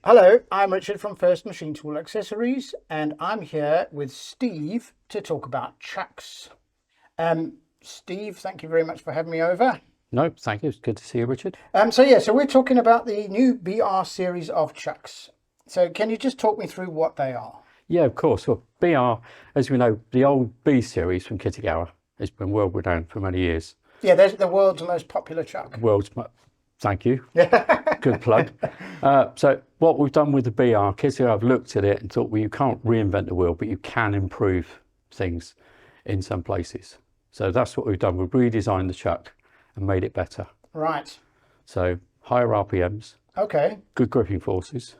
Hello, I'm Richard from First Machine Tool Accessories, and I'm here with Steve to talk about chucks. Steve, thank you very much for having me over. No, thank you. It's good to see you, Richard. So we're talking about the new BR series of chucks. So can you just talk me through what they are? Yeah, of course. Well, BR, as we know, the old B series from Kitagawa has been world renowned for many years. Yeah, they're the world's most popular chuck. Thank you. Good plug. So what we've done with the BR, Kitagawa have looked at it and thought, well, you can't reinvent the wheel, but you can improve things in some places. So that's what we've done. We've redesigned the chuck and made it better. Right. So higher RPMs, Okay. good gripping forces,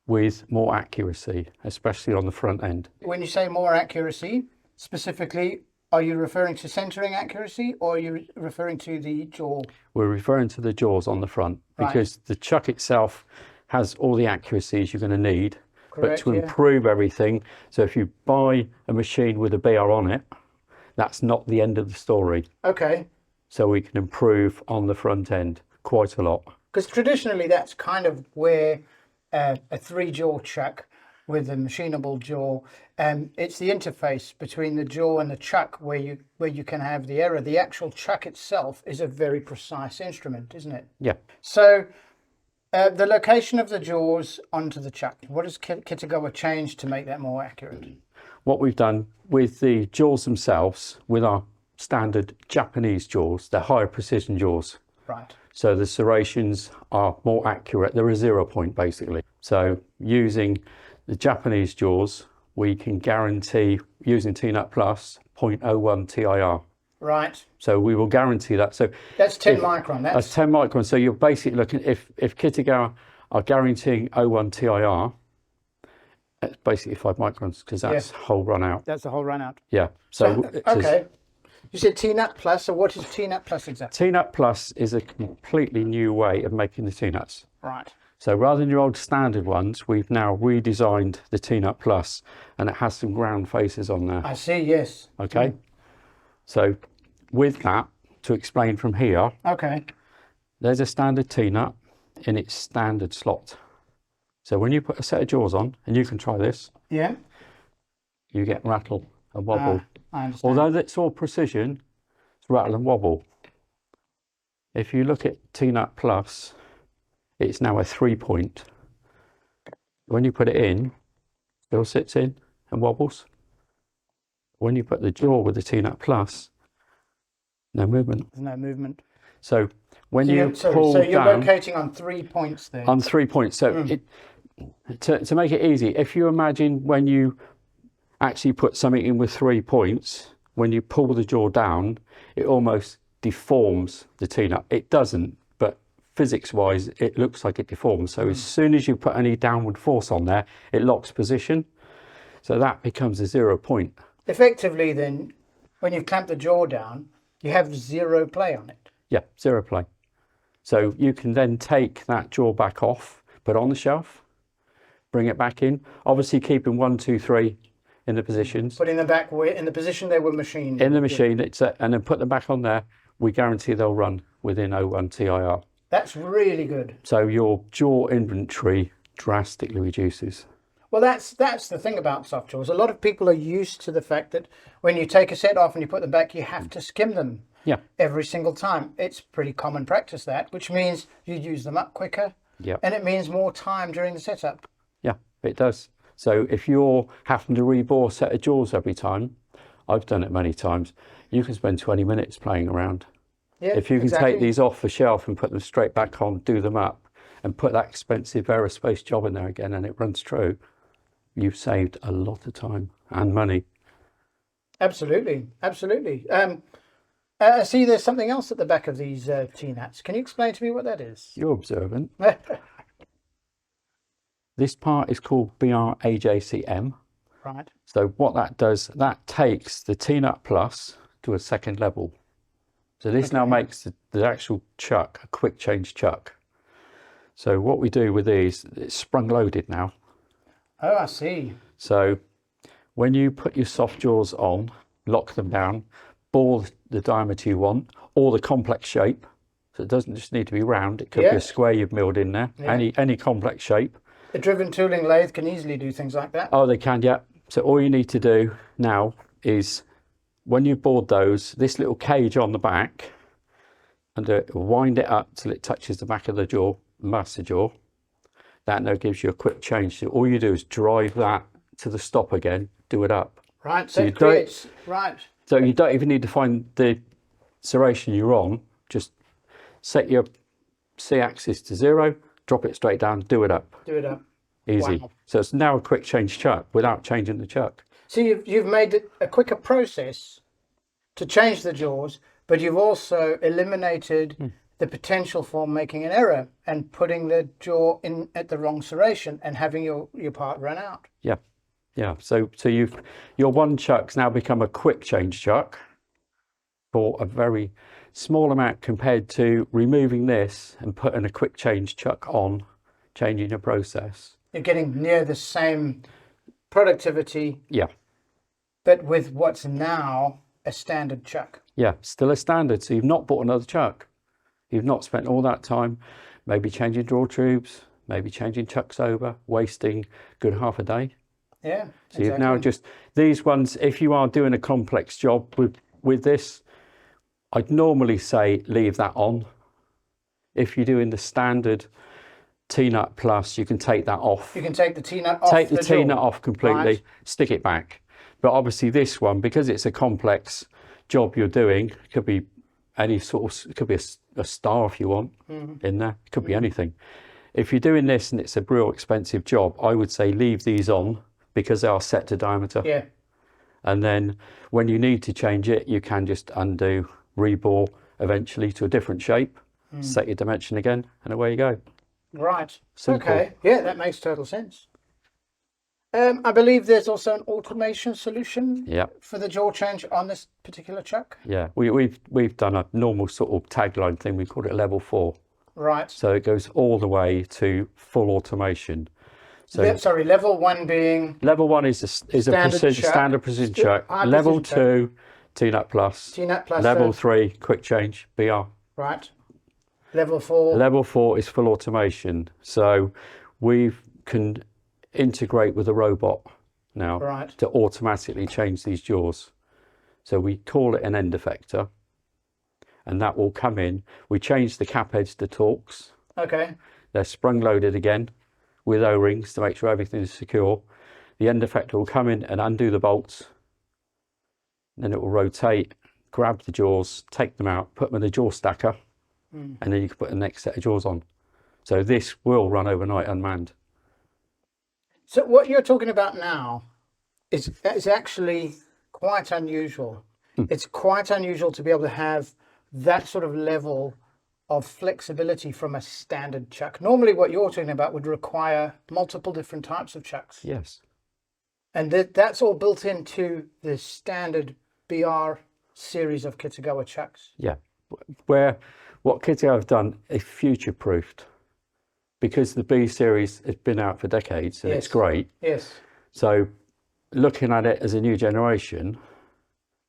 with more accuracy, especially on the front end. When you say more accuracy, specifically, are you referring to centering accuracy or are you referring to the jaw? We're referring to the jaws on the front because the chuck itself has all the accuracies you're going to need. Correct, but to improve everything, so if you buy a machine with a BR on it, that's not the end of the story. Okay. So we can improve on the front end quite a lot. Because traditionally that's kind of where a three-jaw chuck with a machinable jaw, it's the interface between the jaw and the chuck where you can have the error. The actual chuck itself is a very precise instrument, isn't it? Yeah. So the location of the jaws onto the chuck, what has Kitagawa changed to make that more accurate? What we've done with the jaws themselves, with our standard Japanese jaws, they're higher precision jaws. Right. So the serrations are more accurate. They're a 0 point basically. So using the Japanese jaws, we can guarantee, using T-Nut Plus, 0.01 TIR. Right. So we will guarantee that. So that's 10 micron. That's 10 micron. So you're basically looking, if Kitagawa are guaranteeing 0.1 TIR, it's basically 5 microns because that's whole run out. That's the whole run out. Yeah. So okay. You said T-Nut Plus, so what is T-Nut Plus exactly? T-Nut Plus is a completely new way of making the T-Nuts. Right. So rather than your old standard ones, we've now redesigned the T-Nut Plus and it has some ground faces on there. I see, yes. Okay. So with that, to explain from here, okay, there's a standard T-Nut in its standard slot. So when you put a set of jaws on, and you can try this, yeah, you get rattle and wobble. I understand. Although that's all precision, it's rattle and wobble. If you look at T-Nut Plus, it's now a 3 point. When you put it in, it still sits in and wobbles. When you put the jaw with the T-Nut Plus, no movement. There's no movement. So when you pull so you're down, locating on 3 points there. on 3 points. So to make it easy, if you imagine when you actually put something in with 3 points, when you pull the jaw down, it almost deforms the T-Nut. It doesn't, but physics-wise, it looks like it deforms. So as soon as you put any downward force on there, it locks position. So that becomes a 0 point. Effectively then, when you clamp the jaw down, you have zero play on it. Yeah, 0 play. So you can then take that jaw back off, put it on the shelf, bring it back in, obviously keeping 1, 2, 3 in the positions. Put in the back, in the position they were machined. In the machine, and then put them back on there, we guarantee they'll run within 0.1 TIR. That's really good. So your jaw inventory drastically reduces. Well, that's the thing about soft jaws. A lot of people are used to the fact that when you take a set off and you put them back, you have to skim them every single time. It's pretty common practice that, which means you use them up quicker. Yeah. And it means more time during the setup. Yeah, it does. So if you're having to rebore a set of jaws every time, I've done it many times, you can spend 20 minutes playing around. Yeah, if you can take these off the shelf and put them straight back on, do them up, and put that expensive aerospace job in there again and it runs true, you've saved a lot of time and money. Absolutely, absolutely. I see there's something else at the back of these T-Nuts. Can you explain to me what that is? You're observant. This part is called BR-AJCM. Right. So what that does, that takes the T-Nut Plus to a second level. So this now makes the actual chuck a quick change chuck. So what we do with these, it's sprung loaded now. Oh, I see. So when you put your soft jaws on, lock them down, bore the diameter you want, or the complex shape. So it doesn't just need to be round, it could be a square you've milled in there, any complex shape. A driven tooling lathe can easily do things like that. Oh, they can, yeah. So all you need to do now is when you board those, this little cage on the back, and wind it up till it touches the back of the jaw, master jaw. That now gives you a quick change. So all you do is drive that to the stop again, do it up. Right, So so you it creates, right. So you don't even need to find the serration you're on. Just set your C-axis to 0, drop it straight down, do it up. Do it up. Easy. Wow. So it's now a quick change chuck without changing the chuck. So you've made it a quicker process to change the jaws, but you've also eliminated the potential for making an error and putting the jaw in at the wrong serration and having your part run out. Yeah. Yeah. So your one chuck's now become a quick change chuck for a very small amount compared to removing this and putting a quick change chuck on, changing your process. You're getting near the same productivity, Yeah. but with what's now a standard chuck. Yeah, still a standard. So you've not bought another chuck. You've not spent all that time maybe changing draw tubes, maybe changing chucks over, wasting good half a day. Yeah. So you've now just, these ones, if you are doing a complex job with this, I'd normally say leave that on. If you're doing the standard T-nut plus, you can take that off. You can take the T-nut off. Take the T-nut jaw. off completely, Right. stick it back. But obviously this one, because it's a complex job you're doing, it could be any sort of, it could be a star if you want in there, it could be anything. If you're doing this and it's a real expensive job, I would say leave these on because they are set to diameter. Yeah. And then when you need to change it, you can just undo, rebore eventually to a different shape, set your dimension again, and away you go. Right. Simple. Okay. Yeah, that makes total sense. I believe there's also an automation solution Yeah. for the jaw change on this particular chuck. Yeah, we've done a normal sort of tagline thing. We called it level 4. Right. So it goes all the way to full automation. So Sorry, level 1 being level 1 is a standard precision chuck. high Level precision 2, T-nut plus. T-nut plus. Level 3, quick change, BR. Right. Level 4. Level 4 is full automation. So we can integrate with a robot now Right. to automatically change these jaws. So we call it an end effector, and that will come in. We change the cap edge to Torx. Okay. They're sprung loaded again with O-rings to make sure everything is secure. The end effector will come in and undo the bolts. Then it will rotate, grab the jaws, take them out, put them in the jaw stacker, and then you can put the next set of jaws on. So this will run overnight unmanned. So what you're talking about now is actually quite unusual. It's quite unusual to be able to have that sort of level of flexibility from a standard chuck. Normally what you're talking about would require multiple different types of chucks. Yes. And that's all built into the standard BR series of Kitagawa chucks. Yeah. What Kitagawa have done is future-proofed, because the B series has been out for decades and it's great. Yes. So looking at it as a new generation,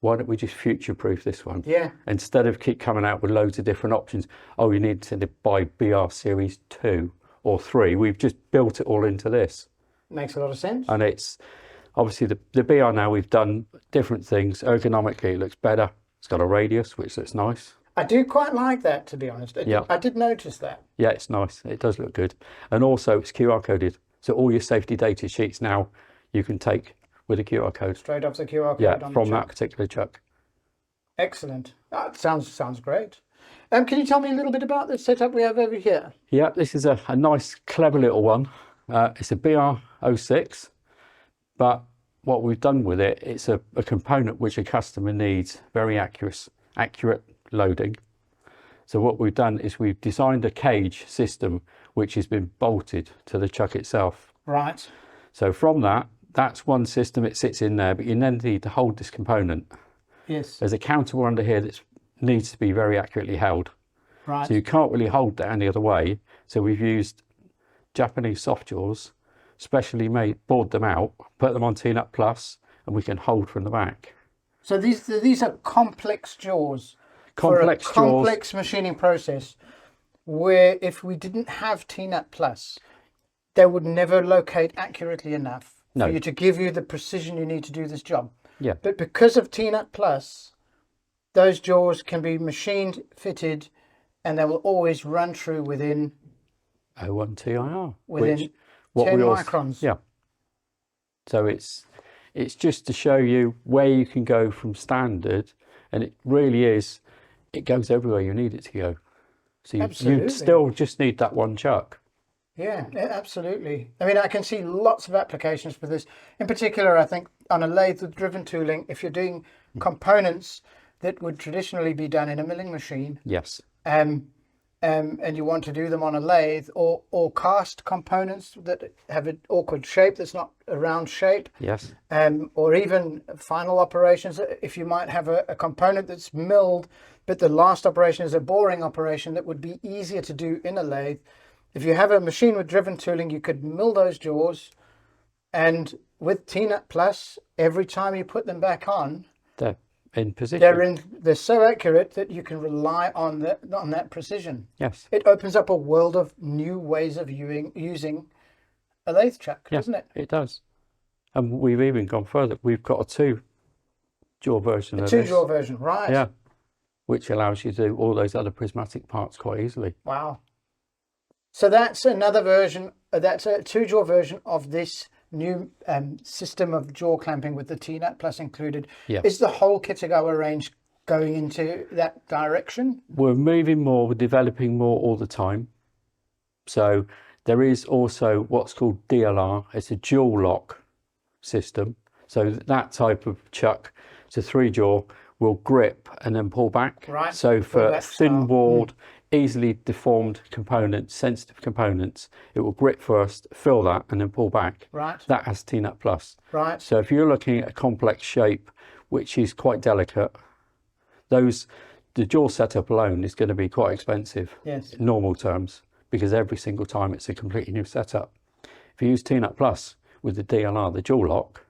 why don't we just future-proof this one? Yeah. Instead of keep coming out with loads of different options. Oh, you need to buy BR Series 2 or 3. We've just built it all into this. Makes a lot of sense. And it's obviously the BR now, we've done different things. Ergonomically, it looks better. It's got a radius, which looks nice. I do quite like that, to be honest. I did notice that. Yeah, it's nice. It does look good. And also it's QR coded. So all your safety data sheets now you can take with a QR code. Straight off the QR code. Yeah, on from the that chuck. particular chuck. Excellent. That sounds great. Can you tell me a little bit about the setup we have over here? Yeah, this is a nice, clever little one. It's a BR06, but what we've done with it, it's a component which a customer needs very accurate loading. So what we've done is we've designed a cage system which has been bolted to the chuck itself. Right. So from that's one system, it sits in there, but you then need to hold this component. Yes. There's a counter under here that needs to be very accurately held. Right. So you can't really hold that any other way. So we've used Japanese soft jaws, specially made, bored them out, put them on T-nut plus, and we can hold from the back. So these are complex jaws. Complex for a jaws. complex machining process, where if we didn't have T-nut plus, they would never locate accurately enough No. for you to give you the precision you need to do this job. Yeah. But because of T-Nut Plus, those jaws can be machined, fitted, and they will always run true within 01 TIR. within What 10 we also, microns. yeah. So it's just to show you where you can go from standard, and it really is, it goes everywhere you need it to go. So you Absolutely. still just need that one chuck. Yeah, absolutely. I mean, I can see lots of applications for this. In particular, I think on a lathe with driven tooling, if you're doing components that would traditionally be done in a milling machine, Yes. and you want to do them on a lathe, or cast components that have an awkward shape that's not a round shape, Yes. or even final operations, if you might have a component that's milled, but the last operation is a boring operation that would be easier to do in a lathe. If you have a machine with driven tooling, you could mill those jaws, and with T-Nut Plus, every time you put them back on, They're in position. they're so accurate that you can rely on that precision. Yes. It opens up a world of new ways of using a lathe chuck, Yeah, doesn't it? it does. And we've even gone further. We've got a 2-jaw version of this. 2-jaw version, right? Yeah. Which allows you to do all those other prismatic parts quite easily. Wow. So that's another version. That's a 2-jaw version of this new system of jaw clamping with the T-Nut Plus included. Yeah. Is the whole Kitagawa range going into that direction? We're moving more, we're developing more all the time. So there is also what's called DLR. It's a dual lock system. So that type of chuck, it's a 3-jaw, will grip and then pull back. Right. So for Pull back style. thin-walled, easily deformed components, sensitive components, it will grip first, fill that, and then pull back. Right. That has T-Nut Plus. Right. So if you're looking at a complex shape, which is quite delicate, the jaw setup alone is going to be quite expensive. Yes. In normal terms, because every single time it's a completely new setup. If you use T-Nut Plus with the DLR, the dual lock,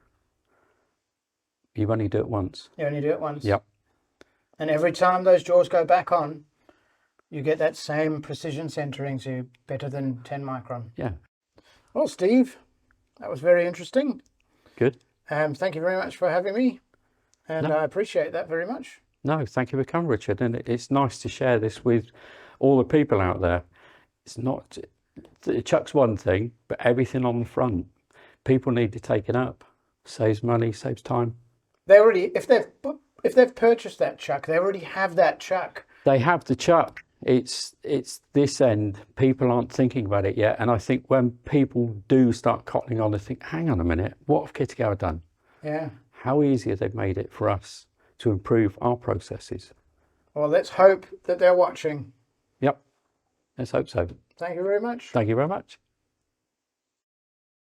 you only do it once. You only do it once. Yep. And every time those jaws go back on, you get that same precision centering, so better than 10 micron. Yeah. Well, Steve, that was very interesting. Good. Thank you very much for having me, and No. I appreciate that very much. No, thank you for coming, Richard. And it's nice to share this with all the people out there. It's not, the chuck's one thing, but everything on the front, people need to take it up. Saves money, saves time. They already, if they've purchased that chuck, they already have that chuck. They have the chuck. It's this end. People aren't thinking about it yet. And I think when people do start cottoning on, they think, hang on a minute, what have Kitagawa done? Yeah. How easy have they made it for us to improve our processes? Well, let's hope that they're watching. Yep. Let's hope so. Thank you very much. Thank you very much.